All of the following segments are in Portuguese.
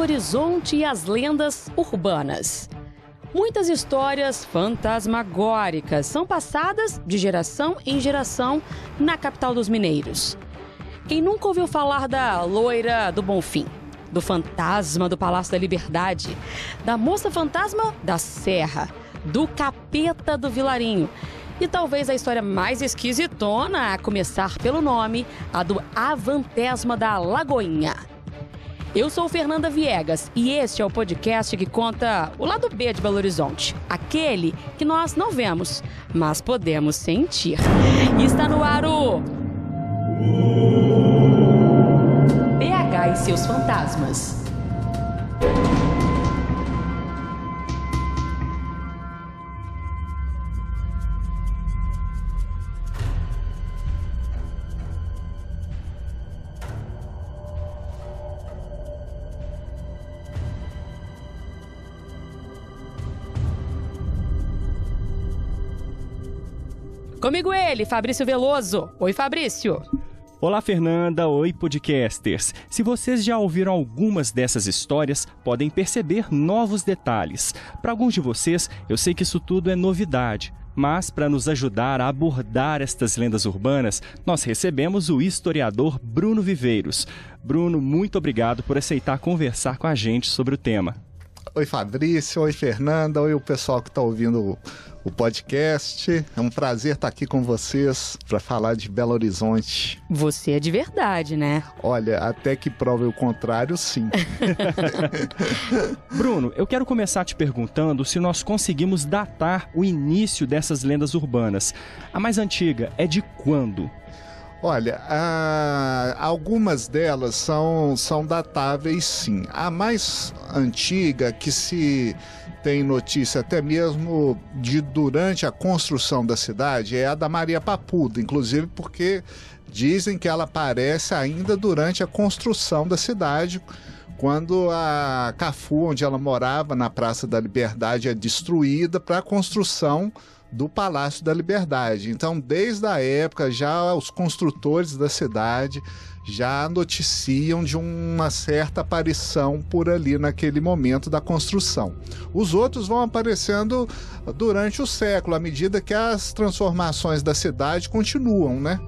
Horizonte e as lendas urbanas. Muitas histórias fantasmagóricas são passadas de geração em geração na capital dos mineiros. Quem nunca ouviu falar da loira do Bonfim, do fantasma do Palácio da Liberdade, da moça fantasma da Serra, do capeta do Vilarinho e talvez a história mais esquisitona, a começar pelo nome, a do Avantesma da Lagoinha. Eu sou Fernanda Viegas e este é o podcast que conta o lado B de Belo Horizonte, aquele que nós não vemos, mas podemos sentir. E está no ar o BH e seus fantasmas. Comigo ele, Fabrício Veloso. Oi, Fabrício. Olá, Fernanda. Oi, podcasters. Se vocês já ouviram algumas dessas histórias, podem perceber novos detalhes. Para alguns de vocês, eu sei que isso tudo é novidade. Mas, para nos ajudar a abordar estas lendas urbanas, nós recebemos o historiador Bruno Viveiros. Bruno, muito obrigado por aceitar conversar com a gente sobre o tema. Oi, Fabrício. Oi, Fernanda. Oi, o pessoal que está ouvindo o podcast. É um prazer estar aqui com vocês para falar de Belo Horizonte. Você é de verdade, né? Olha, até que prove o contrário, sim. Bruno, eu quero começar te perguntando se nós conseguimos datar o início dessas lendas urbanas. A mais antiga é de quando? Olha, algumas delas são datáveis, sim. A mais antiga, que se tem notícia até mesmo de durante a construção da cidade, é a da Maria Papuda, inclusive porque dizem que ela aparece ainda durante a construção da cidade, quando a Cafu, onde ela morava, na Praça da Liberdade, é destruída para a construção do Palácio da Liberdade. Então, desde a época, já os construtores da cidade já noticiam de uma certa aparição por ali naquele momento da construção. Os outros vão aparecendo durante o século, à medida que as transformações da cidade continuam, né?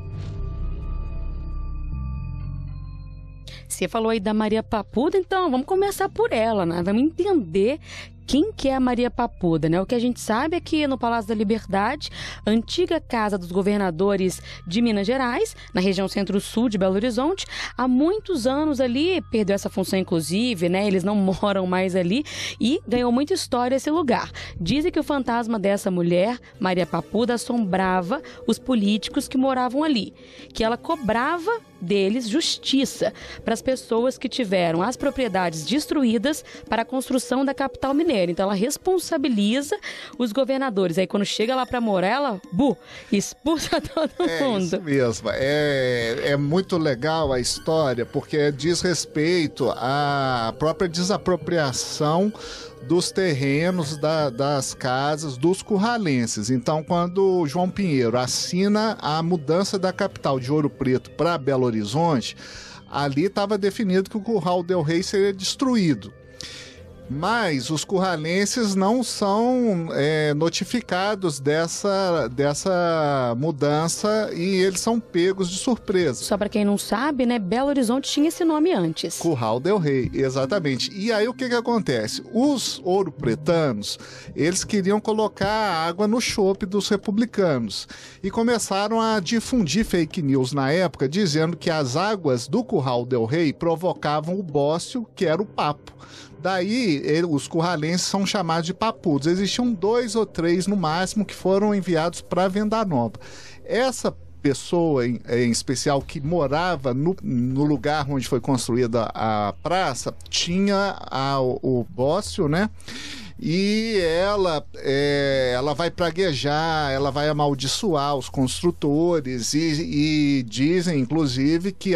Você falou aí da Maria Papuda, então vamos começar por ela, né? Vamos entender quem que é a Maria Papuda, né? O que a gente sabe é que no Palácio da Liberdade, antiga casa dos governadores de Minas Gerais, na região centro-sul de Belo Horizonte, há muitos anos ali, perdeu essa função inclusive, né? Eles não moram mais ali e ganhou muita história esse lugar. Dizem que o fantasma dessa mulher, Maria Papuda, assombrava os políticos que moravam ali, que ela cobrava deles justiça para as pessoas que tiveram as propriedades destruídas para a construção da capital mineira. Então ela responsabiliza os governadores. Aí quando chega lá para morar, ela expulsa todo mundo. É isso mesmo. É muito legal a história, porque diz respeito à própria desapropriação dos terrenos, das casas, dos curralenses. Então, quando o João Pinheiro assina a mudança da capital de Ouro Preto para Belo Horizonte, ali estava definido que o Curral del Rei seria destruído. Mas os curralenses não são notificados dessa mudança e eles são pegos de surpresa. Só para quem não sabe, né, Belo Horizonte tinha esse nome antes. Curral del Rei, exatamente. E aí o que acontece? Os ouropretanos, eles queriam colocar água no chope dos republicanos e começaram a difundir fake news na época, dizendo que as águas do Curral del Rei provocavam o bócio, que era o papo. Daí, os curralenses são chamados de papudos. Existiam 2 ou 3 no máximo que foram enviados para Venda Nova. Essa pessoa em especial que morava no lugar onde foi construída a praça tinha o bócio, né? E ela vai praguejar, ela vai amaldiçoar os construtores e dizem, inclusive, que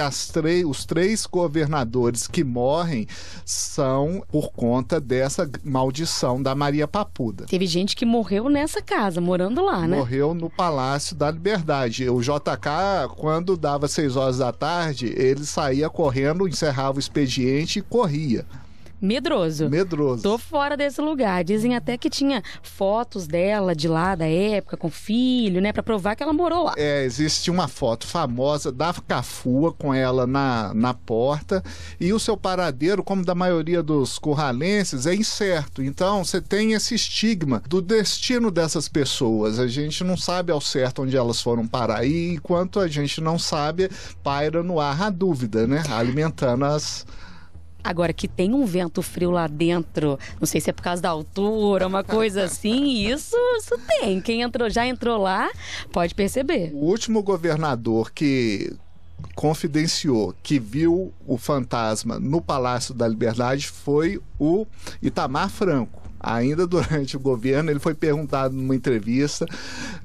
os 3 governadores que morrem são por conta dessa maldição da Maria Papuda. Teve gente que morreu nessa casa, morando lá, né? Morreu no Palácio da Liberdade. O JK, quando dava 6 horas da tarde, ele saía correndo, encerrava o expediente e corria. Medroso. Medroso. Tô fora desse lugar. Dizem até que tinha fotos dela de lá, da época, com filho, né? Pra provar que ela morou lá. Existe uma foto famosa da Cafua com ela na porta, e o seu paradeiro, como da maioria dos curralenses, é incerto. Então, você tem esse estigma do destino dessas pessoas. A gente não sabe ao certo onde elas foram parar. E enquanto a gente não sabe, paira no ar a dúvida, né? Alimentando as... Agora, que tem um vento frio lá dentro, não sei se é por causa da altura, uma coisa assim, isso tem. Quem já entrou lá, pode perceber. O último governador que confidenciou que viu o fantasma no Palácio da Liberdade foi o Itamar Franco. Ainda durante o governo, ele foi perguntado numa entrevista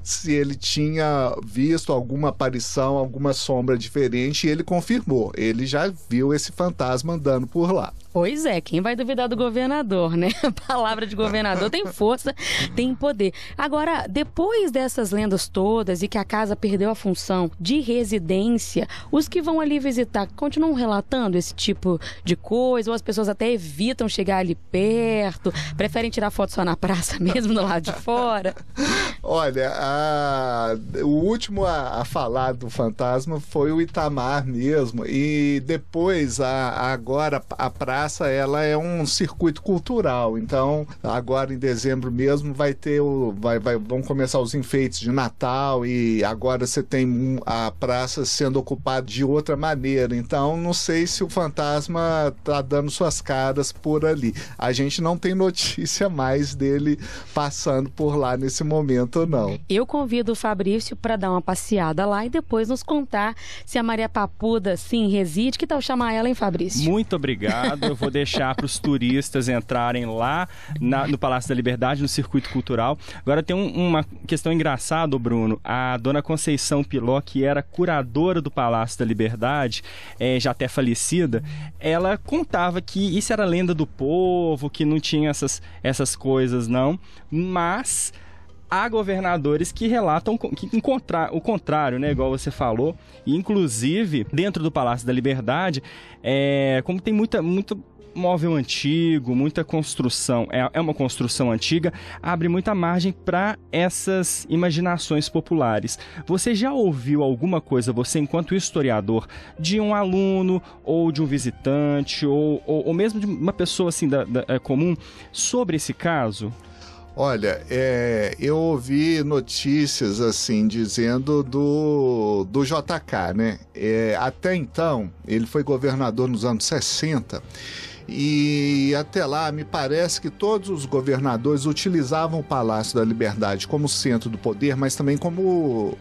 se ele tinha visto alguma aparição, alguma sombra diferente, e ele confirmou. Ele já viu esse fantasma andando por lá. Pois é, quem vai duvidar do governador, né? A palavra de governador tem força, tem poder. Agora, depois dessas lendas todas e que a casa perdeu a função de residência, os que vão ali visitar continuam relatando esse tipo de coisa, ou as pessoas até evitam chegar ali perto, preferem tirar foto só na praça mesmo, do lado de fora? Olha, o último a falar do fantasma foi o Itamar mesmo, e depois, agora, a praça, ela é um circuito cultural. Então, agora em dezembro mesmo vão começar os enfeites de Natal, e agora você tem a praça sendo ocupada de outra maneira. Então, não sei se o fantasma tá dando suas caras por ali. A gente não tem notícia mais dele passando por lá nesse momento, não. Eu convido o Fabrício para dar uma passeada lá e depois nos contar se a Maria Papuda, sim, reside. Que tal chamar ela, hein, Fabrício? Muito obrigado. Eu vou deixar para os turistas entrarem lá no Palácio da Liberdade, no Circuito Cultural. Agora tem uma questão engraçada, Bruno. A dona Conceição Piló, que era curadora do Palácio da Liberdade, já até falecida, ela contava que isso era lenda do povo, que não tinha essas coisas, não. Mas há governadores que relatam o contrário, né? Igual você falou. E, inclusive, dentro do Palácio da Liberdade, como tem muito móvel antigo, muita construção, é uma construção antiga, abre muita margem para essas imaginações populares. Você já ouviu alguma coisa, você enquanto historiador, de um aluno ou de um visitante ou mesmo de uma pessoa assim comum sobre esse caso? Olha, eu ouvi notícias assim dizendo do JK, né? Até então, ele foi governador nos anos 60, e até lá me parece que todos os governadores utilizavam o Palácio da Liberdade como centro do poder, mas também como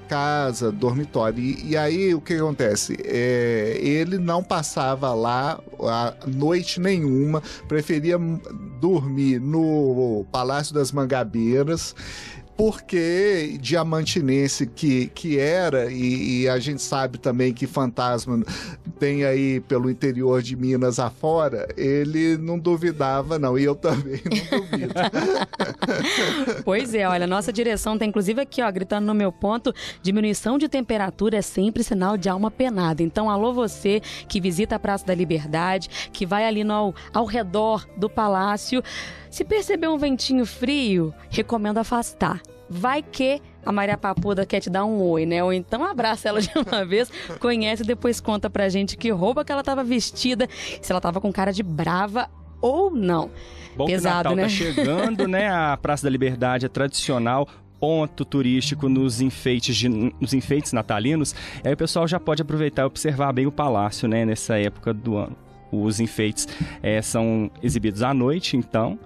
casa, dormitório. E aí o que acontece? Ele não passava lá a noite nenhuma, preferia dormir no Palácio das Mangabeiras, porque diamantinense que era, e a gente sabe também que fantasma tem aí pelo interior de Minas afora, ele não duvidava não, e eu também não duvido. Pois é, olha, nossa direção tá inclusive aqui, ó, gritando no meu ponto: diminuição de temperatura é sempre sinal de alma penada. Então, alô você que visita a Praça da Liberdade, que vai ali ao redor do palácio, se perceber um ventinho frio, recomendo afastar. Vai que a Maria Papuda quer te dar um oi, né? Ou então abraça ela de uma vez, conhece e depois conta pra gente que roupa que ela tava vestida, se ela tava com cara de brava ou não. Bom, pesado, que o Natal né? tá chegando, né? A Praça da Liberdade é tradicional ponto turístico nos enfeites natalinos. Aí o pessoal já pode aproveitar e observar bem o palácio, né? Nessa época do ano. Os enfeites são exibidos à noite, então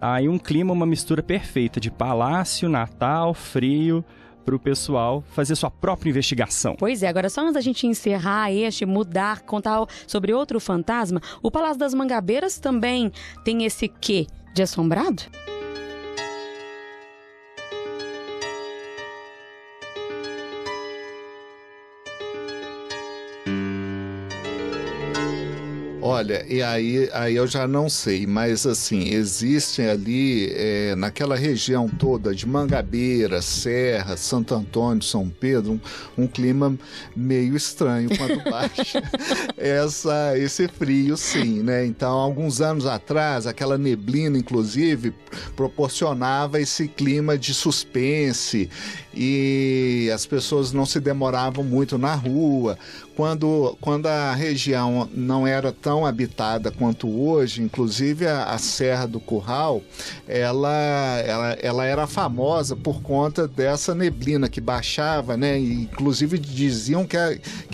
aí um clima, uma mistura perfeita de palácio, Natal, frio, para o pessoal fazer sua própria investigação. Pois é, agora só antes da gente encerrar mudar, contar sobre outro fantasma, o Palácio das Mangabeiras também tem esse quê de assombrado? Olha, e aí eu já não sei, mas assim, existem ali, naquela região toda de Mangabeira, Serra, Santo Antônio, São Pedro, um clima meio estranho quando baixa esse frio, sim, né? Então, alguns anos atrás, aquela neblina, inclusive, proporcionava esse clima de suspense e as pessoas não se demoravam muito na rua. Quando a região não era tão habitada quanto hoje, inclusive a Serra do Curral, ela era famosa por conta dessa neblina que baixava, né? E, inclusive diziam que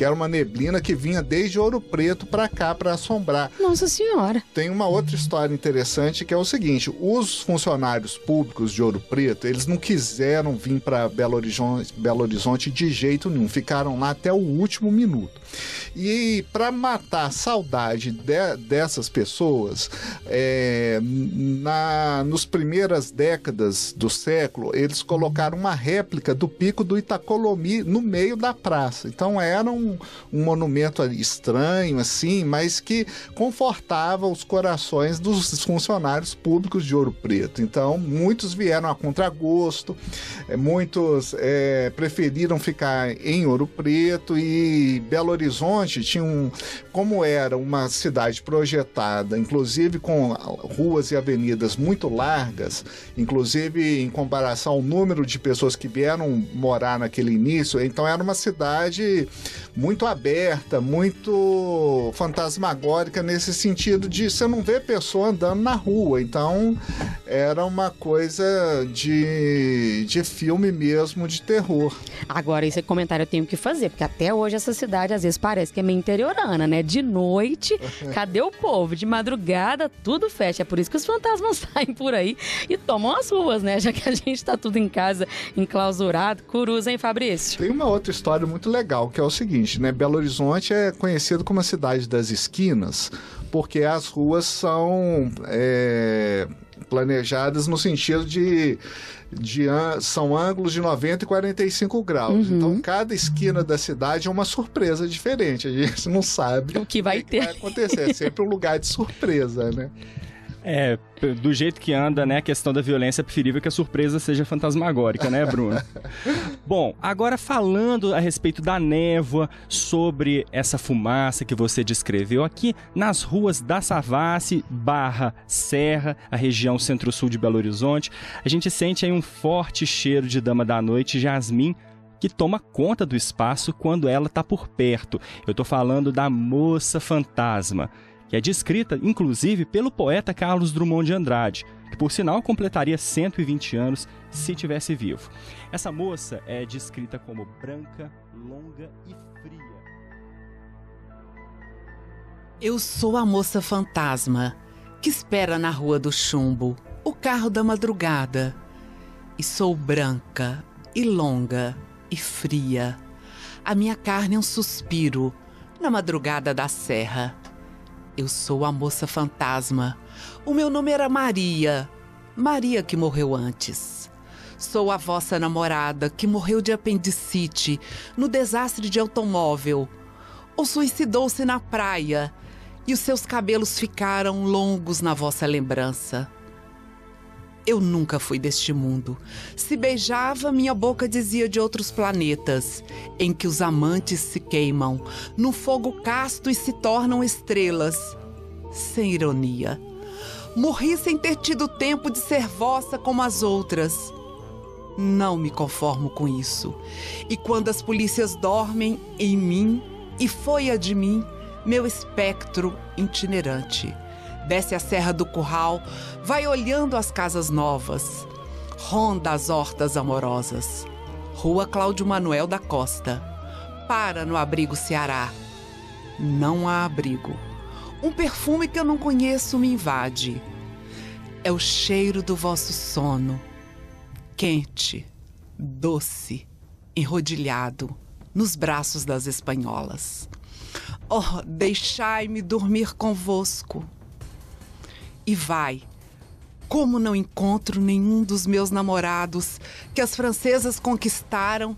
era uma neblina que vinha desde Ouro Preto para cá para assombrar. Nossa Senhora! Tem uma outra história interessante que é o seguinte: os funcionários públicos de Ouro Preto, eles não quiseram vir para Belo Horizonte de jeito nenhum, ficaram lá até o último minuto. E para matar a saudade dessas pessoas, nos primeiras décadas do século, eles colocaram uma réplica do Pico do Itacolomi no meio da praça. Então era um monumento estranho, assim, mas que confortava os corações dos funcionários públicos de Ouro Preto. Então muitos vieram a contragosto, muitos preferiram ficar em Ouro Preto, e Belo Horizonte tinha como era uma cidade projetada, inclusive com ruas e avenidas muito largas, inclusive em comparação ao número de pessoas que vieram morar naquele início, então era uma cidade muito aberta, muito fantasmagórica, nesse sentido de você não ver pessoa andando na rua. Então era uma coisa de filme mesmo, de terror. Agora, esse comentário eu tenho que fazer, porque até hoje essa cidade às vezes parece que é meio interiorana, né? De noite, cadê o povo? De madrugada, tudo fecha. É por isso que os fantasmas saem por aí e tomam as ruas, né? Já que a gente tá tudo em casa, enclausurado. Curuza, hein, Fabrício? Tem uma outra história muito legal, que é o seguinte, né? Belo Horizonte é conhecido como a cidade das esquinas, porque as ruas são planejadas no sentido são ângulos de 90 e 45 graus. Uhum. Então, cada esquina da cidade é uma surpresa diferente. A gente não sabe o que vai ter. Vai acontecer. É sempre um lugar de surpresa, né? Do jeito que anda, né, a questão da violência, é preferível que a surpresa seja fantasmagórica, né, Bruno? Bom, agora falando a respeito da névoa, sobre essa fumaça que você descreveu aqui nas ruas da Savassi / Serra, a região centro-sul de Belo Horizonte, a gente sente aí um forte cheiro de dama da noite, jasmim, que toma conta do espaço quando ela está por perto. Eu estou falando da moça fantasma, que é descrita, inclusive, pelo poeta Carlos Drummond de Andrade, que, por sinal, completaria 120 anos se tivesse vivo. Essa moça é descrita como branca, longa e fria. Eu sou a moça fantasma que espera na Rua do Chumbo o carro da madrugada. E sou branca e longa e fria. A minha carne é um suspiro na madrugada da serra. Eu sou a moça fantasma. O meu nome era Maria. Maria que morreu antes. Sou a vossa namorada que morreu de apendicite no desastre de automóvel. Ou suicidou-se na praia e os seus cabelos ficaram longos na vossa lembrança. Eu nunca fui deste mundo. Se beijava, minha boca dizia de outros planetas, em que os amantes se queimam, no fogo casto e se tornam estrelas. Sem ironia. Morri sem ter tido tempo de ser vossa como as outras. Não me conformo com isso. E quando as polícias dormem em mim, e foi a de mim, meu espectro itinerante. Desce a Serra do Curral, vai olhando as casas novas, ronda as hortas amorosas. Rua Cláudio Manuel da Costa, para no abrigo Ceará. Não há abrigo. Um perfume que eu não conheço me invade. É o cheiro do vosso sono, quente, doce, enrodilhado, nos braços das espanholas. Oh, deixai-me dormir convosco. E vai. Como não encontro nenhum dos meus namorados que as francesas conquistaram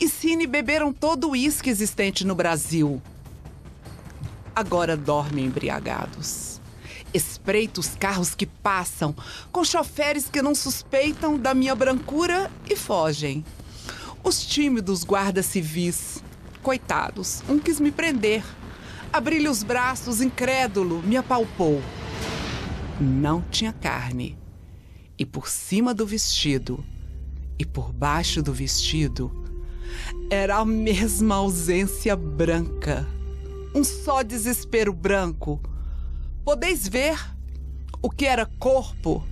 e Cine beberam todo o uísque existente no Brasil. agora dormem embriagados. Espreito os carros que passam, com choferes que não suspeitam da minha brancura e fogem. Os tímidos guardas civis, coitados, um quis me prender. Abri-lhe os braços, incrédulo, me apalpou. Não tinha carne. E por cima do vestido, e por baixo do vestido, era a mesma ausência branca. Um só desespero branco. Podeis ver, o que era corpo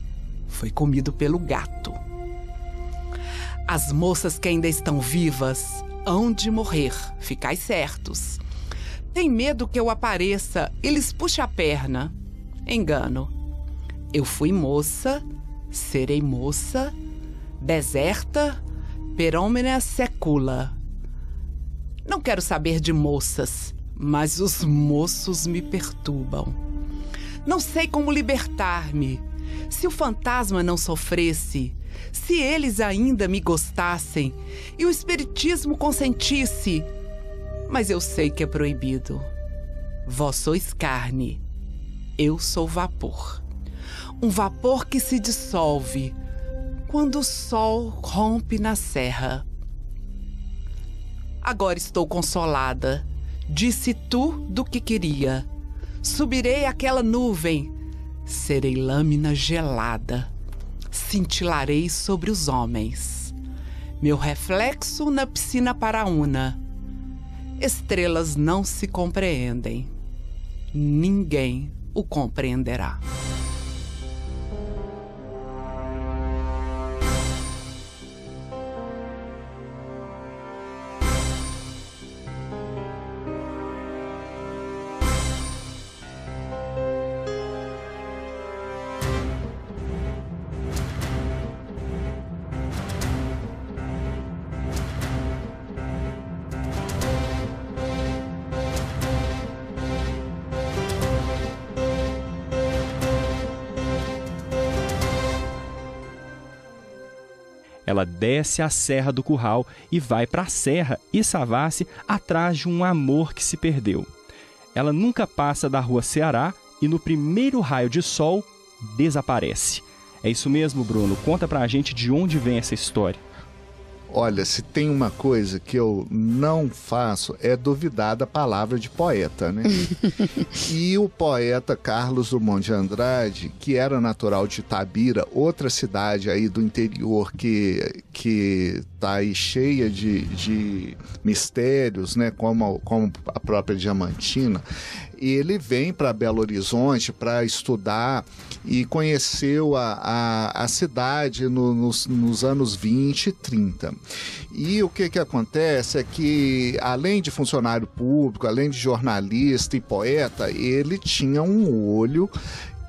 foi comido pelo gato. As moças que ainda estão vivas hão de morrer, ficai certos. Tem medo que eu apareça e lhes puxe a perna. Engano. Eu fui moça, serei moça, deserta, per omnia secula. Não quero saber de moças, mas os moços me perturbam. Não sei como libertar-me. Se o fantasma não sofresse, se eles ainda me gostassem e o espiritismo consentisse, mas eu sei que é proibido. Vós sois carne, eu sou vapor. Um vapor que se dissolve quando o sol rompe na serra. Agora estou consolada. Disse tu do que queria. Subirei àquela nuvem, serei lâmina gelada. Cintilarei sobre os homens. Meu reflexo na piscina paraúna. Estrelas não se compreendem. Ninguém o compreenderá. Ela desce a Serra do Curral e vai para a Serra e Savassi atrás de um amor que se perdeu. Ela nunca passa da rua Ceará e no primeiro raio de sol desaparece. É isso mesmo, Bruno? Conta pra gente de onde vem essa história. Olha, se tem uma coisa que eu não faço é duvidar da palavra de poeta, né? E o poeta Carlos Drummond de Andrade, que era natural de Itabira, outra cidade aí do interior que tá aí cheia de mistérios, né? Como a própria Diamantina, e ele vem para Belo Horizonte para estudar e conheceu a cidade nos anos 20 e 30. E o que acontece é que, além de funcionário público, além de jornalista e poeta, ele tinha um olho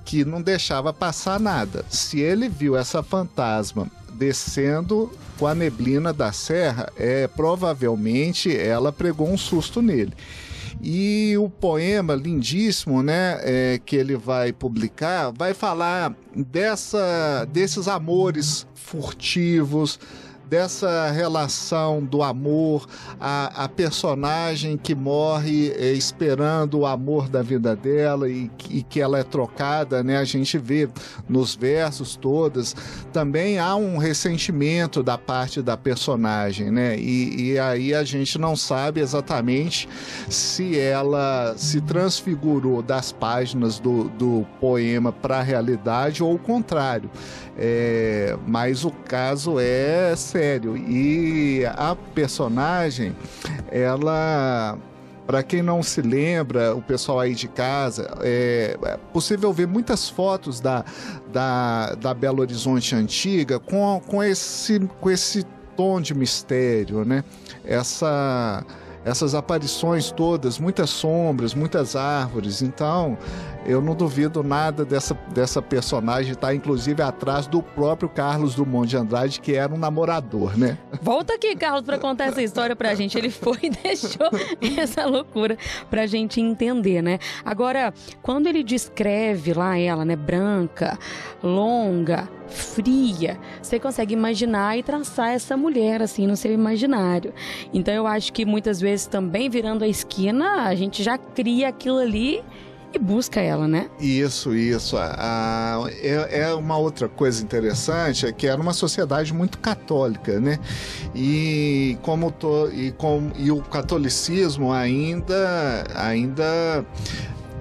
que não deixava passar nada. Se ele viu essa fantasma descendo com a neblina da serra, provavelmente ela pregou um susto nele. E o poema lindíssimo, né, que ele vai publicar, vai falar desses amores furtivos, dessa relação do amor, a personagem que morre esperando o amor da vida dela e que ela é trocada, né? A gente vê nos versos todas, também há um ressentimento da parte da personagem, né? E aí a gente não sabe exatamente se ela se transfigurou das páginas do poema para a realidade ou o contrário. Mas o caso é sério, e a personagem, ela, para quem não se lembra, o pessoal aí de casa, é possível ver muitas fotos da Belo Horizonte antiga com esse tom de mistério, né? Essas aparições todas, muitas sombras, muitas árvores. Então, eu não duvido nada dessa personagem estar, inclusive, atrás do próprio Carlos Drummond de Andrade, que era um namorador, né? Volta aqui, Carlos, para contar essa história pra gente. Ele foi e deixou essa loucura pra gente entender, né? Agora, quando ele descreve lá ela, né, branca, longa, fria, você consegue imaginar e traçar essa mulher assim no seu imaginário. Então eu acho que muitas vezes também virando a esquina, a gente já cria aquilo ali e busca ela, né? Isso. É uma outra coisa interessante, é que era uma sociedade muito católica, né? E o catolicismo ainda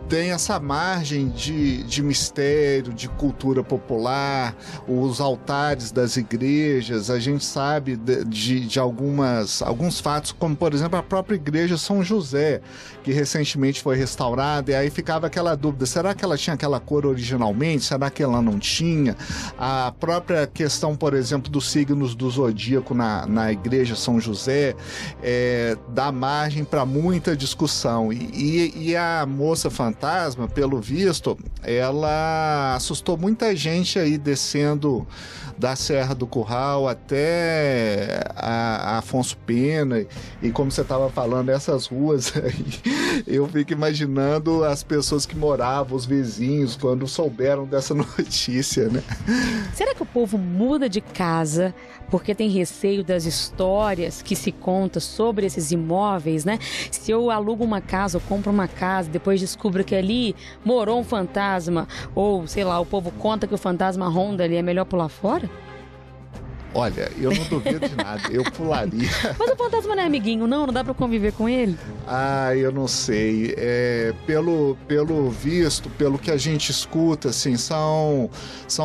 tem essa margem de mistério, de cultura popular, os altares das igrejas. A gente sabe de alguns fatos, como por exemplo a própria igreja São José, que recentemente foi restaurada, e aí ficava aquela dúvida, será que ela tinha aquela cor originalmente? Será que ela não tinha? A própria questão, por exemplo, dos signos do zodíaco na igreja São José dá margem para muita discussão. E a moça fantasma, pelo visto, ela assustou muita gente aí descendo da Serra do Curral até a Afonso Pena, e como você estava falando, essas ruas aí, eu fico imaginando as pessoas que moravam, os vizinhos, quando souberam dessa notícia, né? Será que o povo muda de casa porque tem receio das histórias que se conta sobre esses imóveis, né? Se eu alugo uma casa ou compro uma casa, depois descubro que ali morou um fantasma, ou sei lá, o povo conta que o fantasma ronda ali, é melhor pular fora? Olha, eu não duvido de nada, eu pularia. Mas o fantasma não é amiguinho, não? Não dá pra conviver com ele? Eu não sei. Pelo visto, pelo que a gente escuta, assim, são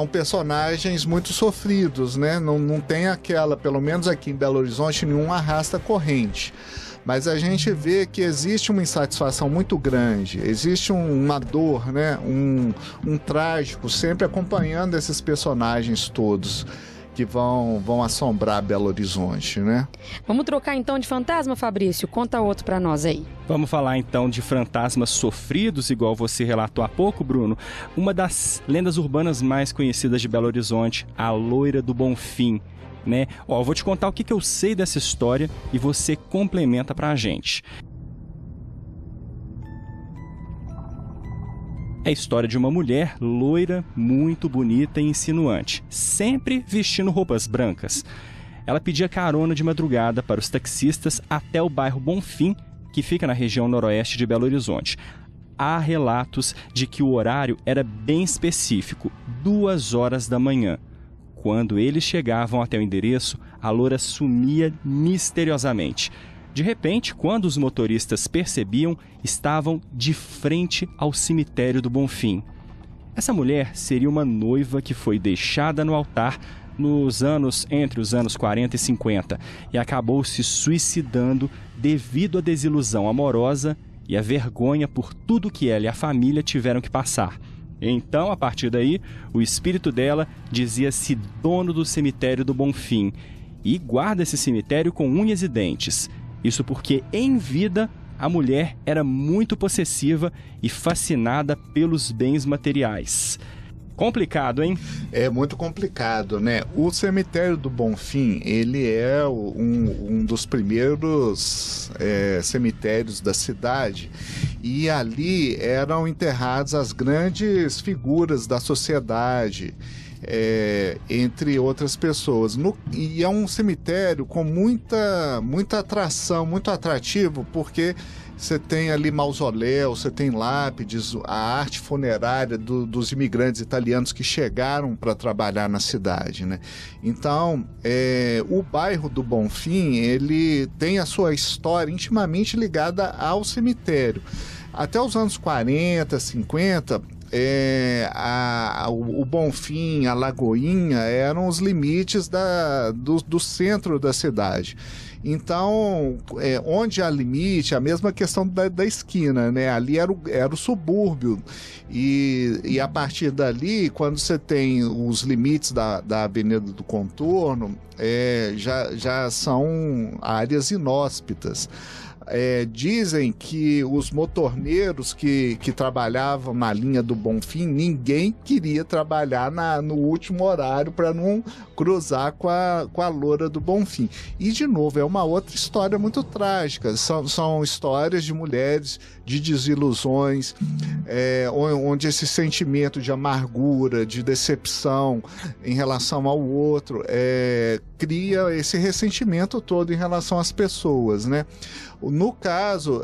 personagens muito sofridos, né? Não tem aquela, pelo menos aqui em Belo Horizonte, nenhum arrasta corrente. Mas a gente vê que existe uma insatisfação muito grande, existe uma dor, né? Um trágico sempre acompanhando esses personagens todos que vão assombrar Belo Horizonte, né? Vamos trocar então de fantasma, Fabrício? Conta outro pra nós aí. Vamos falar então de fantasmas sofridos, igual você relatou há pouco, Bruno. Uma das lendas urbanas mais conhecidas de Belo Horizonte, a Loira do Bonfim, né? Eu vou te contar o que eu sei dessa história e você complementa pra gente. É a história de uma mulher loira, muito bonita e insinuante, sempre vestindo roupas brancas. Ela pedia carona de madrugada para os taxistas até o bairro Bonfim, que fica na região noroeste de Belo Horizonte. Há relatos de que o horário era bem específico, 2 horas da manhã. Quando eles chegavam até o endereço, a loira sumia misteriosamente. De repente, quando os motoristas percebiam, estavam de frente ao cemitério do Bonfim. Essa mulher seria uma noiva que foi deixada no altar entre os anos 40 e 50 e acabou se suicidando devido à desilusão amorosa e à vergonha por tudo que ela e a família tiveram que passar. Então, a partir daí, o espírito dela dizia-se dono do cemitério do Bonfim e guarda esse cemitério com unhas e dentes. Isso porque, em vida, a mulher era muito possessiva e fascinada pelos bens materiais. Complicado, hein? É muito complicado, né? O cemitério do Bonfim, ele é um dos primeiros cemitérios da cidade, e ali eram enterradas as grandes figuras da sociedade, entre outras pessoas. E é um cemitério com muita atração, muito atrativo, porque você tem ali mausoléus, você tem lápides, a arte funerária dos imigrantes italianos que chegaram para trabalhar na cidade, né? Então, o bairro do Bonfim, ele tem a sua história intimamente ligada ao cemitério. Até os anos 40, 50... o Bonfim, a Lagoinha eram os limites do centro da cidade. Então, onde há limite, a mesma questão da esquina, né? Ali era o subúrbio. E a partir dali, quando você tem os limites da Avenida do Contorno, já são áreas inóspitas. Dizem que os motorneiros que trabalhavam na linha do Bonfim, ninguém queria trabalhar no último horário para não cruzar com a loura do Bonfim. E, de novo, é uma outra história muito trágica. São histórias de mulheres, de desilusões, onde esse sentimento de amargura, de decepção em relação ao outro, cria esse ressentimento todo em relação às pessoas, né? No caso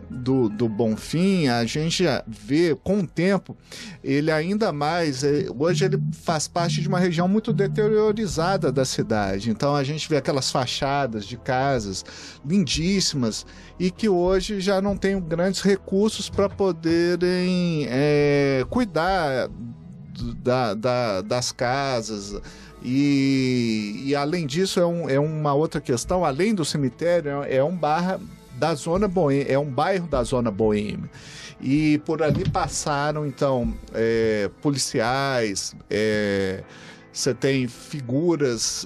do Bonfim, a gente vê, com o tempo, ele ainda mais... hoje ele faz parte de uma região muito deteriorizada da cidade. Então a gente vê aquelas fachadas de casas lindíssimas e que hoje já não tem grandes recursos para poderem cuidar das casas. E além disso, é uma outra questão, além do cemitério, é um bairro da zona boêmia. E por ali passaram, então, policiais, você tem figuras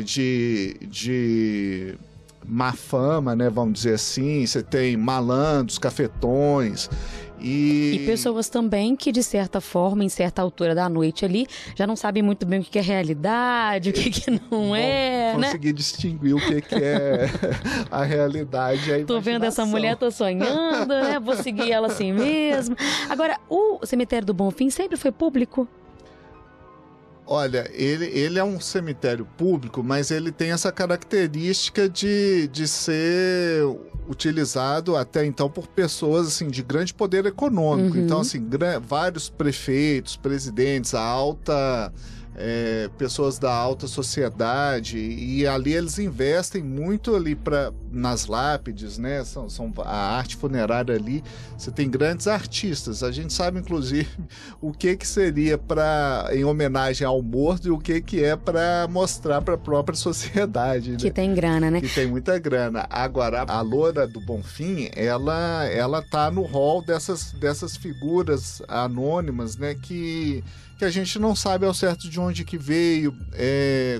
de má fama, né, vamos dizer assim, você tem malandros, cafetões. E pessoas também que, de certa forma, em certa altura da noite ali, já não sabem muito bem o que é realidade, o que não é, né? Conseguir distinguir o que é a realidade e a imaginação. Tô vendo essa mulher, tô sonhando, né? Vou seguir ela assim mesmo. Agora, o cemitério do Bonfim sempre foi público? Olha, ele é um cemitério público, mas ele tem essa característica de ser utilizado até então por pessoas assim, de grande poder econômico. Então, assim, vários prefeitos, presidentes, pessoas da alta sociedade, e ali eles investem muito ali nas lápides, né? A arte funerária ali, você tem grandes artistas. A gente sabe, inclusive, o que seria em homenagem ao morto e o que é para mostrar para a própria sociedade. Que né? Tem grana, né? Que tem muita grana. Agora, a loura do Bonfim, ela tá no rol dessas figuras anônimas, né? Que a gente não sabe ao certo de onde que veio,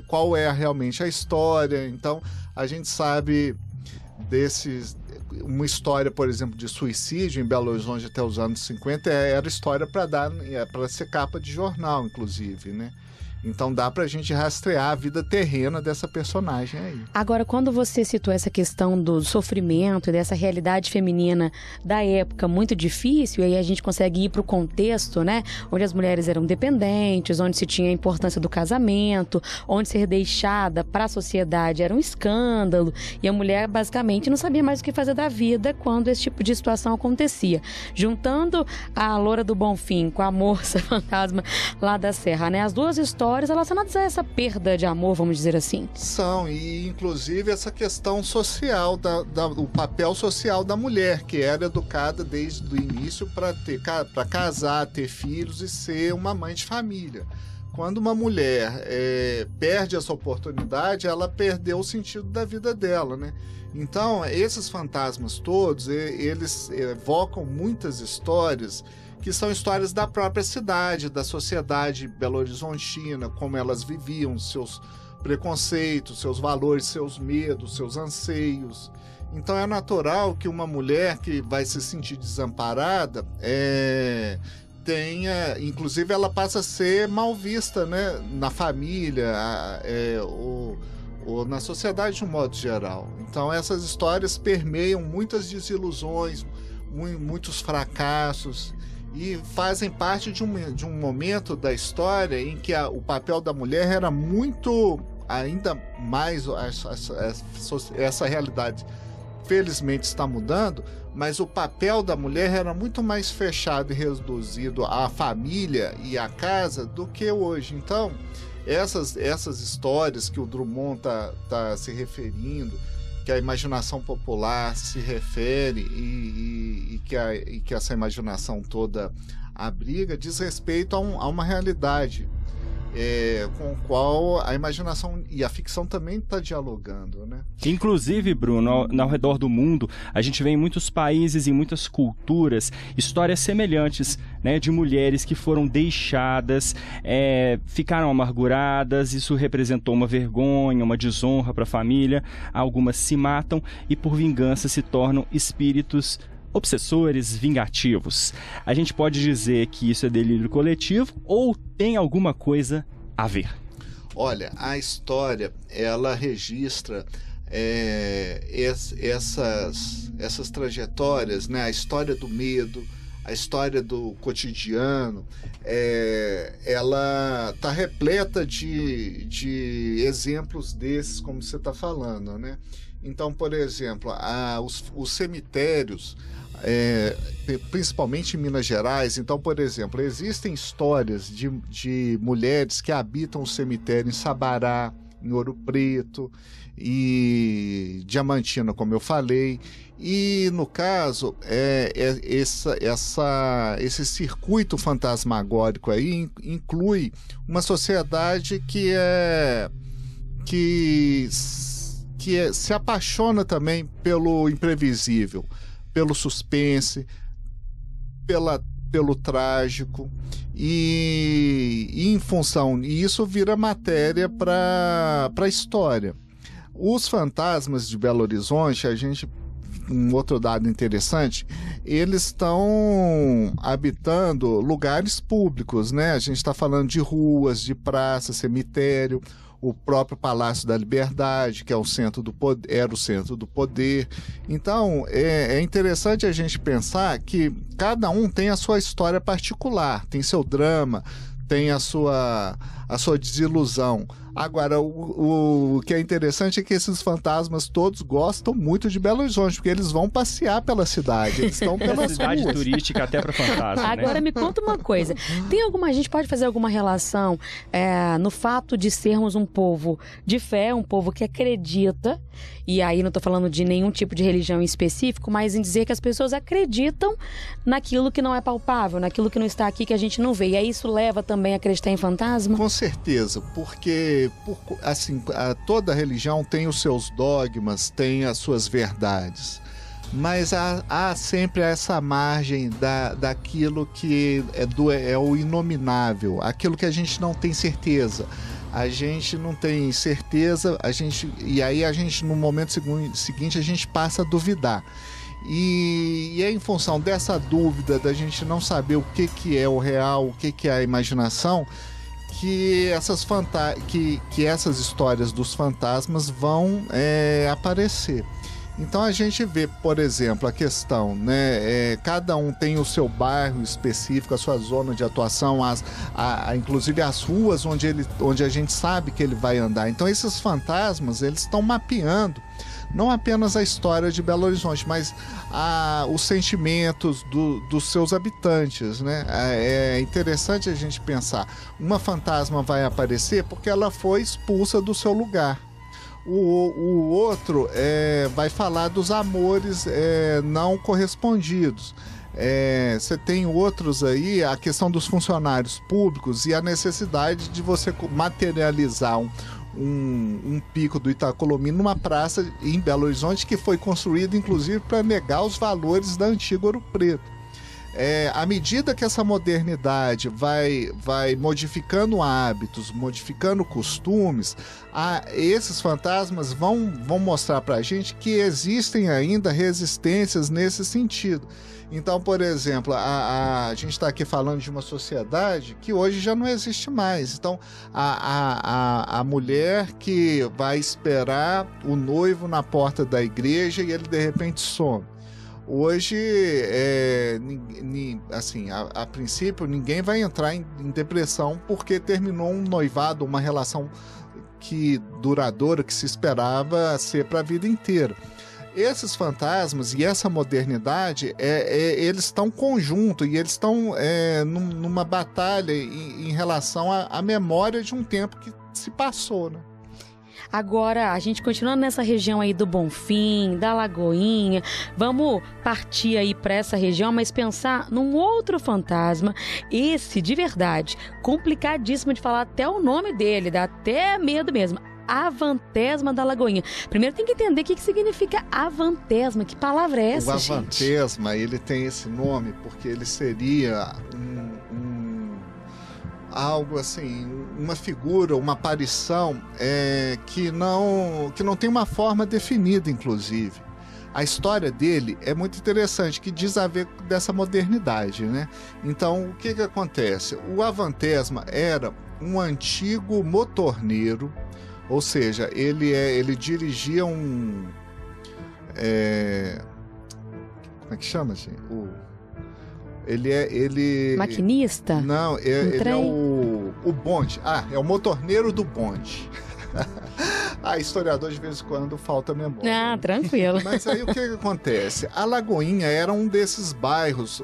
qual é realmente a história. Então, a gente sabe uma história, por exemplo, de suicídio em Belo Horizonte até os anos 50, era história para ser capa de jornal, inclusive, né? Então dá pra gente rastrear a vida terrena dessa personagem aí. Agora, quando você citou essa questão do sofrimento e dessa realidade feminina da época muito difícil, e aí a gente consegue ir pro contexto, né? Onde as mulheres eram dependentes, onde se tinha a importância do casamento, onde ser deixada para a sociedade era um escândalo, e a mulher basicamente não sabia mais o que fazer da vida quando esse tipo de situação acontecia. Juntando a Loura do Bonfim com a Moça Fantasma lá da Serra, né? As duas histórias relacionadas a essa perda de amor, vamos dizer assim. São, e inclusive essa questão social, o papel social da mulher, que era educada desde o início para casar, ter filhos e ser uma mãe de família. Quando uma mulher perde essa oportunidade, ela perdeu o sentido da vida dela, né? Então, esses fantasmas todos, eles evocam muitas histórias que são histórias da própria cidade, da sociedade belo-horizontina, como elas viviam, seus preconceitos, seus valores, seus medos, seus anseios. Então é natural que uma mulher que vai se sentir desamparada inclusive ela passa a ser mal vista, né, na família, ou na sociedade de um modo geral. Então essas histórias permeiam muitas desilusões, muitos fracassos, e fazem parte de um momento da história em que o papel da mulher era muito, ainda mais, essa realidade felizmente está mudando, mas o papel da mulher era muito mais fechado e reduzido à família e à casa do que hoje. Então, essas histórias que o Drummond tá se referindo, que a imaginação popular se refere e que essa imaginação toda abriga, diz respeito a uma realidade com o qual a imaginação e a ficção também está dialogando, né? Inclusive, Bruno, ao redor do mundo, a gente vê em muitos países, em muitas culturas, histórias semelhantes, né, de mulheres que foram deixadas, ficaram amarguradas, isso representou uma vergonha, uma desonra para a família, algumas se matam e por vingança se tornam espíritos obsessores, vingativos. A gente pode dizer que isso é delírio coletivo ou tem alguma coisa a ver? Olha, a história, ela registra essas trajetórias, né? A história do medo, a história do cotidiano, ela está repleta de exemplos desses, como você está falando, né? Então, por exemplo, os cemitérios, principalmente em Minas Gerais, então, por exemplo, existem histórias de mulheres que habitam o cemitério em Sabará, em Ouro Preto e Diamantina, como eu falei. E, no caso, esse circuito fantasmagórico aí inclui uma sociedade que se apaixona também pelo imprevisível, pelo suspense, pelo trágico, e em função, e isso vira matéria para a história. Os fantasmas de Belo Horizonte, um outro dado interessante, eles estão habitando lugares públicos, né? A gente está falando de ruas, de praças, cemitério, o próprio Palácio da Liberdade, que é era o centro do poder. Então, é interessante a gente pensar que cada um tem a sua história particular, tem seu drama, tem a sua desilusão. Agora, o que é interessante é que esses fantasmas todos gostam muito de Belo Horizonte, porque eles vão passear pela cidade, eles estão pelas cidade ruas. turística até para fantasma. Agora, né? me conta uma coisa, a gente pode fazer alguma relação no fato de sermos um povo de fé, um povo que acredita, e aí não estou falando de nenhum tipo de religião em específico, mas em dizer que as pessoas acreditam naquilo que não é palpável, naquilo que não está aqui, que a gente não vê, e aí isso leva também a acreditar em fantasma? Com certeza, porque toda religião tem os seus dogmas, tem as suas verdades, mas há sempre essa margem daquilo que é o inominável, aquilo que a gente não tem certeza. A gente não tem certeza, e aí a gente, no momento seguinte, a gente passa a duvidar. E é em função dessa dúvida, da gente não saber o que é o real, o que é a imaginação, que essas histórias dos fantasmas vão aparecer. Então a gente vê, por exemplo, a questão, né? Cada um tem o seu bairro específico, a sua zona de atuação, inclusive as ruas onde a gente sabe que ele vai andar. Então esses fantasmas, eles estão mapeando não apenas a história de Belo Horizonte, mas os sentimentos dos seus habitantes, né? É interessante a gente pensar, uma fantasma vai aparecer porque ela foi expulsa do seu lugar. O outro vai falar dos amores não correspondidos. Você tem outros aí, a questão dos funcionários públicos e a necessidade de você materializar um pico do Itacolomi numa praça em Belo Horizonte que foi construída inclusive para negar os valores da antiga Ouro Preto. À medida que essa modernidade vai modificando hábitos, modificando costumes, esses fantasmas vão mostrar para a gente que existem ainda resistências nesse sentido. Então, por exemplo, a gente está aqui falando de uma sociedade que hoje já não existe mais. Então, a mulher que vai esperar o noivo na porta da igreja e ele de repente some. Hoje, a princípio, ninguém vai entrar em depressão porque terminou um noivado, uma relação duradoura que se esperava ser para a vida inteira. Esses fantasmas e essa modernidade, eles estão conjuntos e eles estão numa batalha em relação à memória de um tempo que se passou, né? Agora, a gente continuando nessa região aí do Bonfim, da Lagoinha, vamos partir aí para essa região, mas pensar num outro fantasma, esse de verdade, complicadíssimo de falar até o nome dele, dá até medo mesmo. Avantesma da Lagoinha. Primeiro tem que entender o que significa avantesma, que palavra é essa, gente? O avantesma, ele tem esse nome porque ele seria algo assim, uma figura, uma aparição que não tem uma forma definida, inclusive. A história dele é muito interessante, que diz a ver dessa modernidade, né? Então, o que acontece? O avantesma era um antigo motorneiro, ou seja, ele dirigia um... como é que chama, gente? Maquinista? Não, ele é o bonde. É o motorneiro do bonde. Historiador de vez em quando falta memória. Tranquilo. Mas aí o que acontece? A Lagoinha era um desses bairros,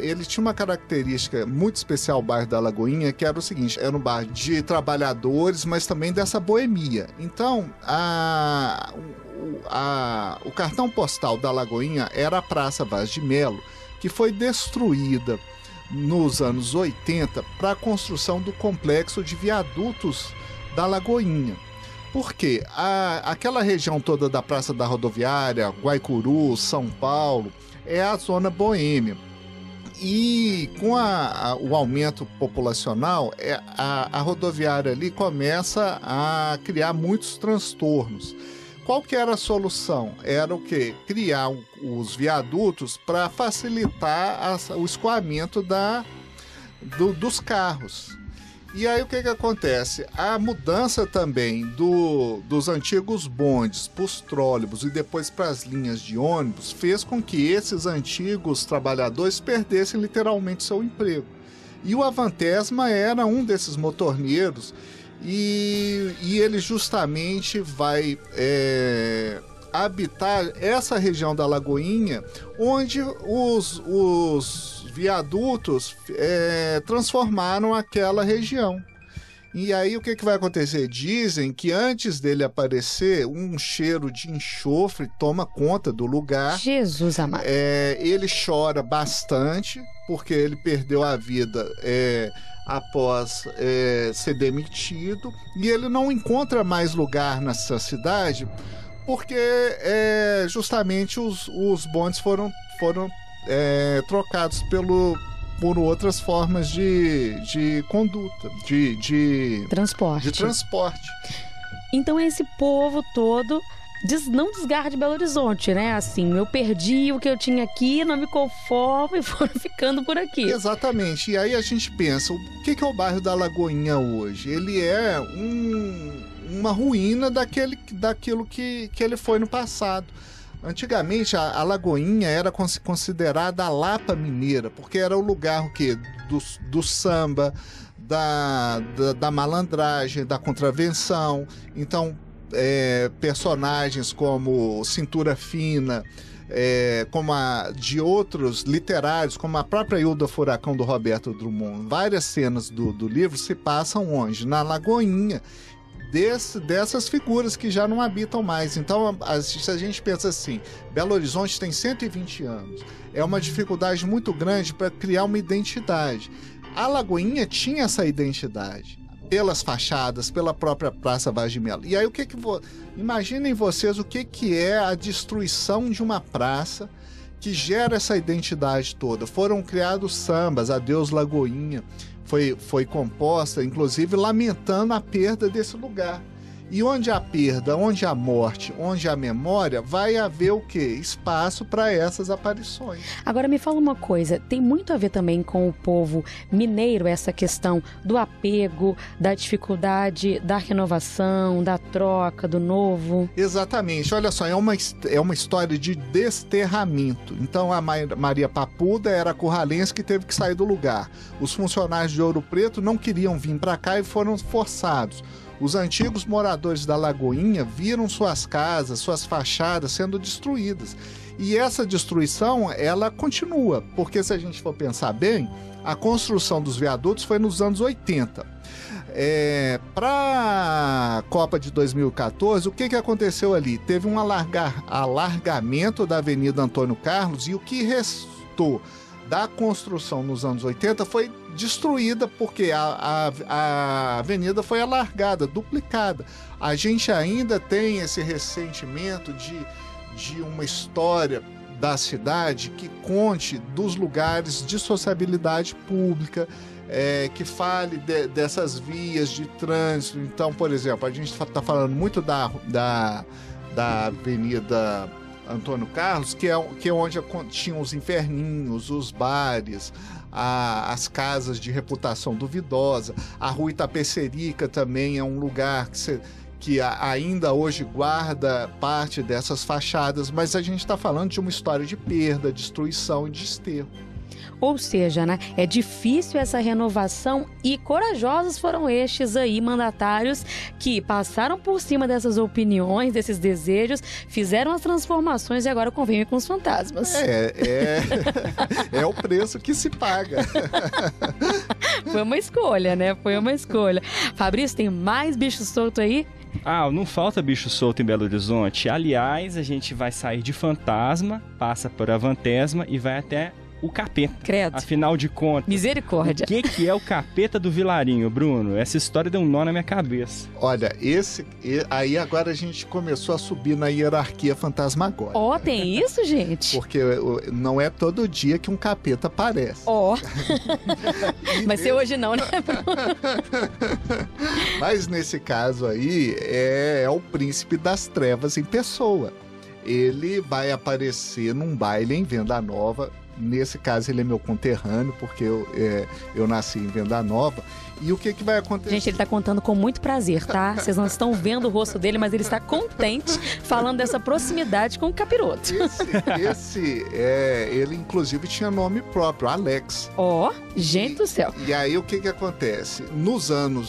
ele tinha uma característica muito especial, o bairro da Lagoinha, que era o seguinte, era um bairro de trabalhadores, mas também dessa boemia. Então, o cartão postal da Lagoinha era a Praça Vaz de Melo, que foi destruída nos anos 80 para a construção do complexo de viadutos da Lagoinha. Porque aquela região toda da Praça da Rodoviária, Guaicuru, São Paulo, é a zona boêmia. E com o aumento populacional, a rodoviária ali começa a criar muitos transtornos. Qual que era a solução? Era o quê? Criar os viadutos para facilitar o escoamento dos carros. E aí o que acontece? A mudança também dos antigos bondes para os trólebus e depois para as linhas de ônibus fez com que esses antigos trabalhadores perdessem literalmente seu emprego. E o Avantesma era um desses motorneiros e ele justamente vai habitar essa região da Lagoinha, onde os viadutos transformaram aquela região. E aí o que vai acontecer? Dizem que antes dele aparecer, um cheiro de enxofre toma conta do lugar. Jesus amado. Ele chora bastante, porque ele perdeu a vida após ser demitido, e ele não encontra mais lugar nessa cidade, porque justamente os bondes foram trocados por outras formas de conduta, de transporte. Então esse povo todo não desgarra de Belo Horizonte, né? Assim, eu perdi o que eu tinha aqui, não me conformo e foram ficando por aqui. Exatamente. E aí a gente pensa, o que é o bairro da Lagoinha hoje? Ele é uma ruína daquilo que ele foi no passado. Antigamente a Lagoinha era considerada a Lapa Mineira, porque era o lugar do samba, da malandragem, da contravenção. Então personagens como Cintura Fina, como de outros literários, como a própria Hilda Furacão do Roberto Drummond, várias cenas do livro se passam onde? Na Lagoinha. Dessas figuras que já não habitam mais. Então, se a gente pensa assim, Belo Horizonte tem 120 anos, é uma dificuldade muito grande para criar uma identidade. A Lagoinha tinha essa identidade, pelas fachadas, pela própria Praça Vaz de Melo. E aí, imaginem vocês o que é a destruição de uma praça que gera essa identidade toda. Foram criados sambas, Adeus Lagoinha, foi composta, inclusive, lamentando a perda desse lugar. E onde há perda, onde há morte, onde há memória, vai haver o quê? Espaço para essas aparições. Agora me fala uma coisa, tem muito a ver também com o povo mineiro, essa questão do apego, da dificuldade, da renovação, da troca, do novo? Exatamente, olha só, é uma história de desterramento. Então a Maria Papuda era curralense que teve que sair do lugar. Os funcionários de Ouro Preto não queriam vir para cá e foram forçados. Os antigos moradores da Lagoinha viram suas casas, suas fachadas sendo destruídas. E essa destruição, ela continua, porque se a gente for pensar bem, a construção dos viadutos foi nos anos 80. Para a Copa de 2014, o que aconteceu ali? Teve um alargamento da Avenida Antônio Carlos, e o que restou da construção nos anos 80 foi destruída, porque a avenida foi alargada, duplicada. A gente ainda tem esse ressentimento de uma história da cidade que conte dos lugares de sociabilidade pública, que fale dessas vias de trânsito. Então, por exemplo, a gente está falando muito da Avenida Antônio Carlos, que é onde tinham os inferninhos, os bares, as casas de reputação duvidosa. A Rua Itapecerica também é um lugar que ainda hoje guarda parte dessas fachadas, mas a gente está falando de uma história de perda, destruição e desterro. Ou seja, né, é difícil essa renovação, e corajosos foram estes aí mandatários que passaram por cima dessas opiniões, desses desejos, fizeram as transformações e agora convivem com os fantasmas. É o preço que se paga. Foi uma escolha, né? Foi uma escolha. Fabrício, tem mais bicho solto aí? Não falta bicho solto em Belo Horizonte. Aliás, a gente vai sair de fantasma, passa por Avantesma e vai até o capeta. Credo. Afinal de contas, misericórdia. O que é o capeta do Vilarinho, Bruno? Essa história deu um nó na minha cabeça. Olha, aí agora a gente começou a subir na hierarquia fantasmagórica. Tem isso, gente? Porque não é todo dia que um capeta aparece. Vai ser hoje não, né? Mas nesse caso aí, é o príncipe das trevas em pessoa. Ele vai aparecer num baile em Venda Nova. Nesse caso, ele é meu conterrâneo, porque eu nasci em Venda Nova. E o que vai acontecer? Gente, ele está contando com muito prazer, tá? Vocês não estão vendo o rosto dele, mas ele está contente falando dessa proximidade com o capiroto. Ele inclusive tinha nome próprio, Alex. Gente do céu. E aí o que acontece?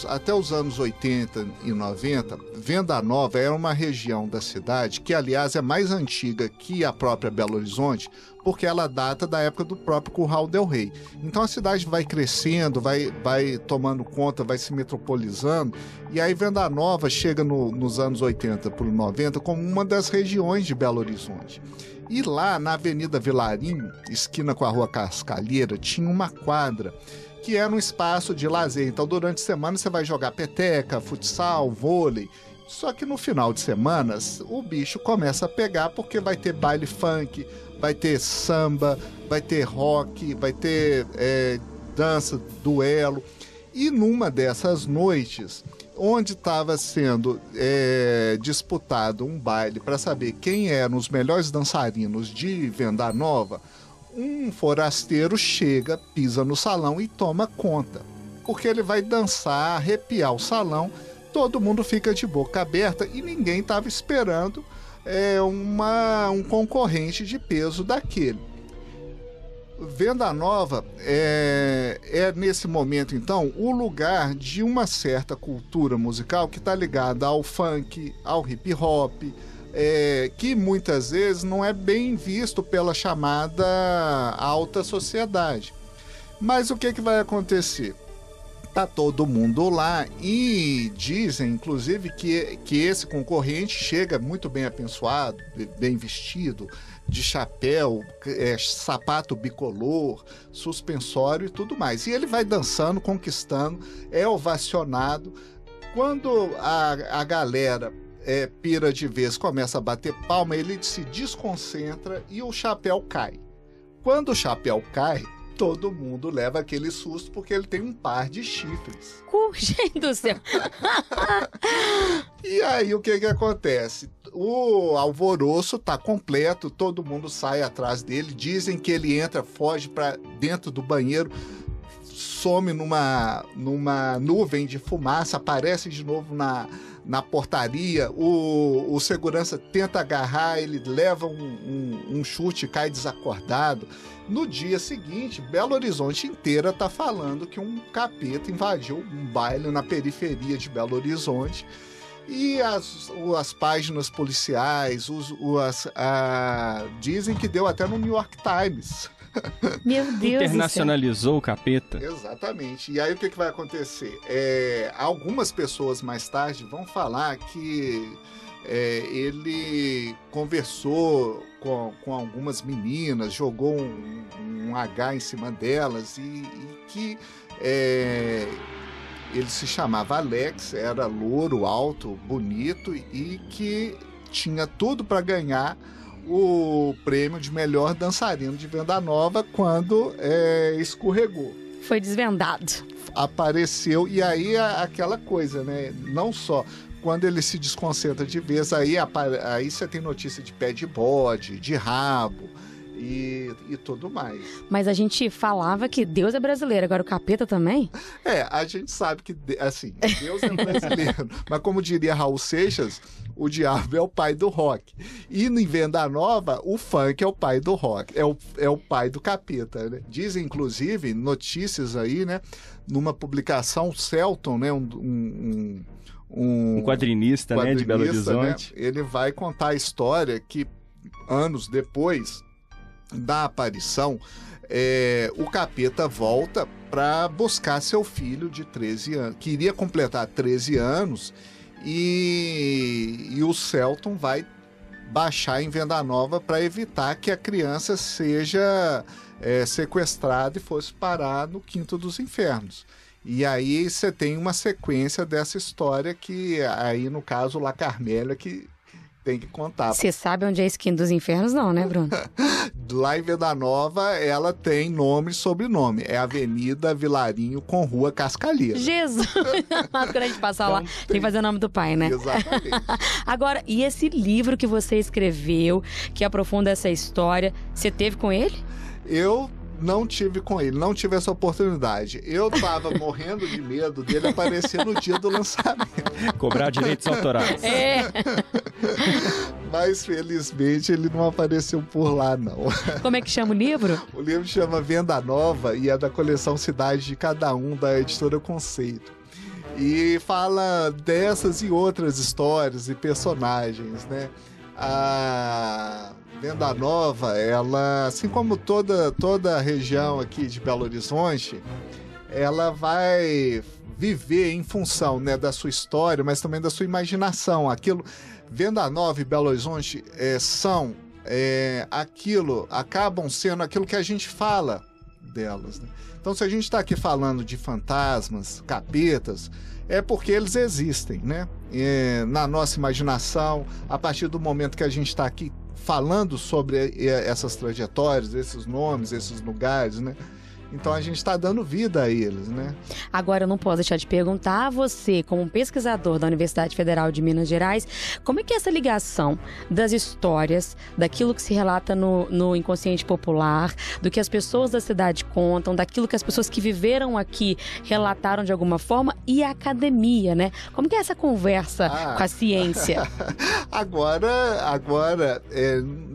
Até os anos 80 e 90, Venda Nova era uma região da cidade que, aliás, é mais antiga que a própria Belo Horizonte, porque ela data da época do próprio Curral del Rei. Então a cidade vai crescendo, vai tomando conta, vai se metropolizando, e aí Venda Nova chega nos anos 80 para 90 como uma das regiões de Belo Horizonte. E lá na Avenida Vilarinho, esquina com a Rua Cascalheira, tinha uma quadra que era um espaço de lazer. Então durante a semana você vai jogar peteca, futsal, vôlei. Só que no final de semana o bicho começa a pegar, porque vai ter baile funk, vai ter samba, vai ter rock, vai ter dança, duelo. E numa dessas noites, onde estava sendo disputado um baile para saber quem eram os melhores dançarinos de Venda Nova, um forasteiro chega, pisa no salão e toma conta. Porque ele vai dançar, arrepiar o salão, todo mundo fica de boca aberta e ninguém estava esperando um concorrente de peso daquele. Venda Nova é nesse momento, então, o lugar de uma certa cultura musical que está ligada ao funk, ao hip hop, que muitas vezes não é bem visto pela chamada alta sociedade. Mas o que vai acontecer? Tá todo mundo lá e dizem, inclusive, que esse concorrente chega muito bem apensoado, bem vestido, de chapéu, sapato bicolor, suspensório e tudo mais. E ele vai dançando, conquistando, é ovacionado. Quando a galera pira de vez, começa a bater palma, ele se desconcentra e o chapéu cai. Quando o chapéu cai, todo mundo leva aquele susto, porque ele tem um par de chifres. Gente do céu! E aí o que acontece? O alvoroço tá completo, todo mundo sai atrás dele, dizem que ele entra, foge para dentro do banheiro, some numa nuvem de fumaça, aparece de novo na portaria, o segurança tenta agarrar, ele leva um chute, cai desacordado. No dia seguinte, Belo Horizonte inteira tá falando que um capeta invadiu um baile na periferia de Belo Horizonte. E as páginas policiais dizem que deu até no New York Times. Meu Deus do céu. Internacionalizou o capeta. Exatamente. E aí o que vai acontecer? Algumas pessoas mais tarde vão falar que ele conversou com algumas meninas, jogou um H em cima delas e que ele se chamava Alex, era louro, alto, bonito e que tinha tudo para ganhar o prêmio de melhor dançarino de Venda Nova quando escorregou. Foi desvendado. Apareceu, e aí aquela coisa, né? Não só quando ele se desconcentra de vez, aí você tem notícia de pé de bode, de rabo e tudo mais. Mas a gente falava que Deus é brasileiro, agora o capeta também? A gente sabe que, assim, Deus é brasileiro. Mas como diria Raul Seixas, o diabo é o pai do rock. E em Venda Nova, o funk é o pai do rock, é o pai do capeta, né? Dizem, inclusive, notícias aí, né? Numa publicação, o Celton, né? Um quadrinista, né, de Belo Horizonte. Né? Ele vai contar a história que, anos depois da aparição, o capeta volta para buscar seu filho de 13 anos, que iria completar 13 anos, e o Celton vai baixar em Venda Nova para evitar que a criança seja sequestrada e fosse parar no Quinto dos Infernos. E aí você tem uma sequência dessa história que aí, no caso, La Carmélia que tem que contar. Você sabe onde é esse Quinto dos Infernos, não, né, Bruno? Lá em Venda Nova, ela tem nome e sobrenome. É Avenida Vilarinho com Rua Cascalheira. Jesus! Quando a gente passar lá, tem que fazer o nome do pai, né? Exatamente. Agora, e esse livro que você escreveu, que aprofunda essa história, você teve com ele? Eu não tive com ele, não tive essa oportunidade. Eu tava morrendo de medo dele aparecer no dia do lançamento. Cobrar direitos autorais. Mas, felizmente, ele não apareceu por lá, não. Como é que chama o livro? O livro chama Venda Nova e é da coleção Cidade de Cada Um, da editora Conceito. E fala dessas e outras histórias e personagens, né? A Venda Nova, ela, assim como toda a região aqui de Belo Horizonte, ela vai viver em função, né, da sua história, mas também da sua imaginação. Venda Nova e Belo Horizonte acabam sendo aquilo que a gente fala delas, né? Então, se a gente está aqui falando de fantasmas, capetas, é porque eles existem, né? Na nossa imaginação, a partir do momento que a gente está aqui falando sobre essas trajetórias, esses nomes, esses lugares, né? Então a gente está dando vida a eles, né? Agora eu não posso deixar de perguntar a você, como um pesquisador da Universidade Federal de Minas Gerais, como é que é essa ligação das histórias, daquilo que se relata no inconsciente popular, do que as pessoas da cidade contam, daquilo que as pessoas que viveram aqui relataram de alguma forma, e a academia, né? Como que é essa conversa com a ciência? Agora,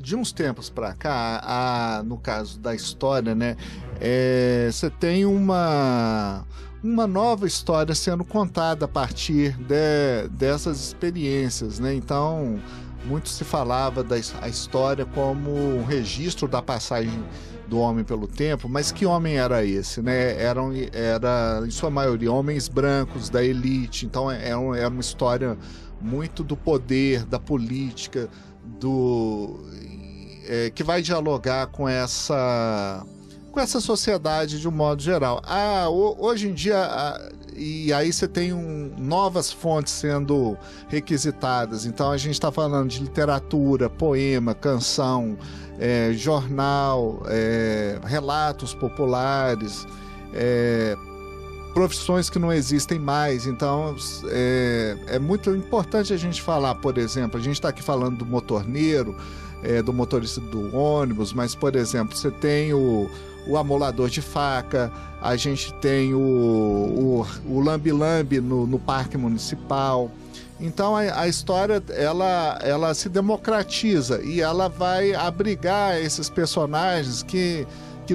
de uns tempos para cá, no caso da história, né? Você tem uma nova história sendo contada a partir dessas experiências, né? Então, muito se falava da história como um registro da passagem do homem pelo tempo, mas que homem era esse, né? Era em sua maioria homens brancos da elite, então era uma história muito do poder, da política, que vai dialogar com essa sociedade de um modo geral. Hoje em dia, e aí você tem novas fontes sendo requisitadas. Então a gente está falando de literatura, poema, canção, jornal, relatos populares, profissões que não existem mais. Então é muito importante a gente falar, por exemplo, a gente está aqui falando do motorneiro, do motorista do ônibus, mas, por exemplo, você tem o amolador de faca, a gente tem o lambe-lambe no parque municipal. Então a história ela se democratiza e ela vai abrigar esses personagens que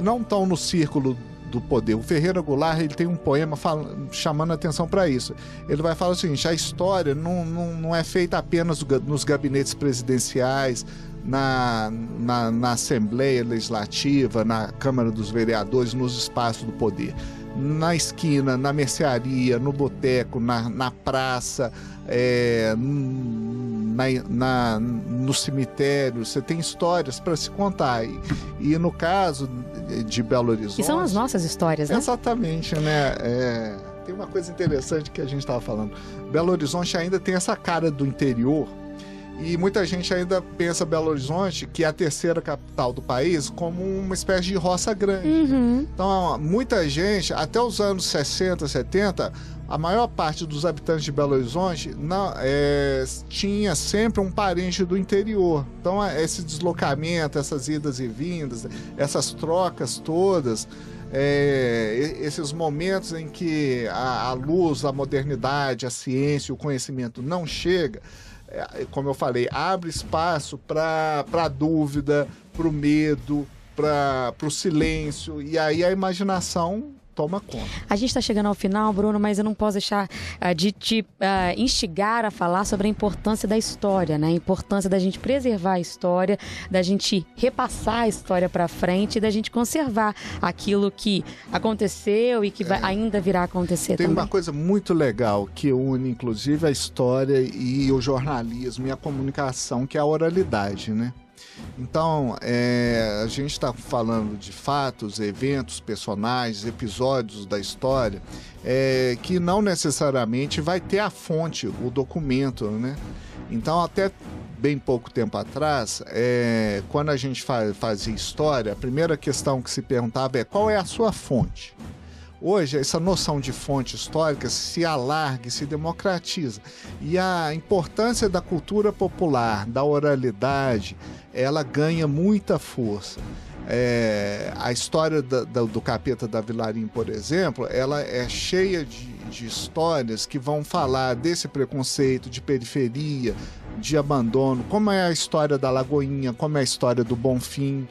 não estão no círculo do poder. O Ferreira Goulart, ele tem um poema chamando a atenção para isso. Ele vai falar o seguinte: a história não é feita apenas nos gabinetes presidenciais, na Assembleia Legislativa, na Câmara dos Vereadores, nos espaços do poder. Na esquina, na mercearia, no boteco, na praça, no cemitério, você tem histórias para se contar. E no caso de Belo Horizonte... E são as nossas histórias, né? Exatamente, né? Tem uma coisa interessante que a gente estava falando. Belo Horizonte ainda tem essa cara do interior, e muita gente ainda pensa Belo Horizonte, que é a terceira capital do país, como uma espécie de roça grande. Uhum. Então, muita gente, até os anos 60, 70, a maior parte dos habitantes de Belo Horizonte tinha sempre um parente do interior. Então, esse deslocamento, essas idas e vindas, essas trocas todas, esses momentos em que a luz, a modernidade, a ciência, o conhecimento não chega, como eu falei, abre espaço para a dúvida, para o medo, para o silêncio, e aí a imaginação toma conta. A gente está chegando ao final, Bruno, mas eu não posso deixar de te instigar a falar sobre a importância da história, né? A importância da gente preservar a história, da gente repassar a história para frente e da gente conservar aquilo que aconteceu e que ainda virá a acontecer também. Tem uma coisa muito legal que une, inclusive, a história e o jornalismo e a comunicação, que é a oralidade, né? Então, a gente está falando de fatos, eventos, personagens, episódios da história, que não necessariamente vai ter a fonte, o documento, né? Então, até bem pouco tempo atrás, quando a gente fazia história, a primeira questão que se perguntava é: qual é a sua fonte? Hoje, essa noção de fonte histórica se alarga e se democratiza. E a importância da cultura popular, da oralidade, ela ganha muita força. A história do Capeta da Vilarim, por exemplo, ela é cheia de histórias que vão falar desse preconceito, de periferia, de abandono, como é a história da Lagoinha, como é a história do Bonfim,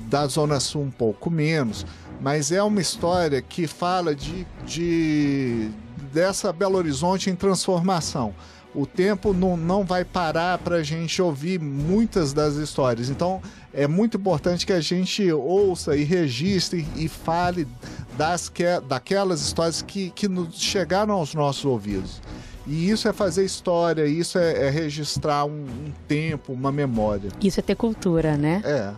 da Zona Sul um pouco menos, mas é uma história que fala dessa Belo Horizonte em transformação. O tempo não vai parar para a gente ouvir muitas das histórias. Então, é muito importante que a gente ouça e registre e fale daquelas histórias que chegaram aos nossos ouvidos. E isso é fazer história, isso é registrar um tempo, uma memória. Isso é ter cultura, né?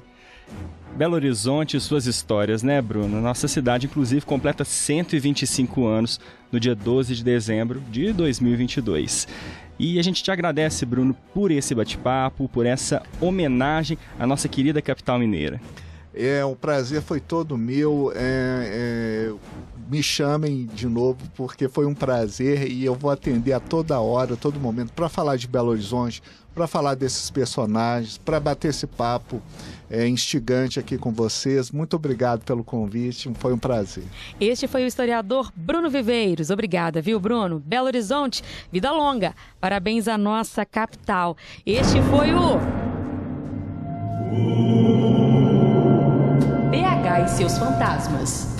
Belo Horizonte e suas histórias, né, Bruno? Nossa cidade, inclusive, completa 125 anos no dia 12 de dezembro de 2022. E a gente te agradece, Bruno, por esse bate-papo, por essa homenagem à nossa querida capital mineira. O prazer foi todo meu. Me chamem de novo, porque foi um prazer e eu vou atender a toda hora, a todo momento, para falar de Belo Horizonte, para falar desses personagens, para bater esse papo instigante aqui com vocês. Muito obrigado pelo convite, foi um prazer. Este foi o historiador Bruno Viveiros. Obrigada, viu, Bruno? Belo Horizonte, vida longa. Parabéns à nossa capital. Este foi o BH e seus fantasmas.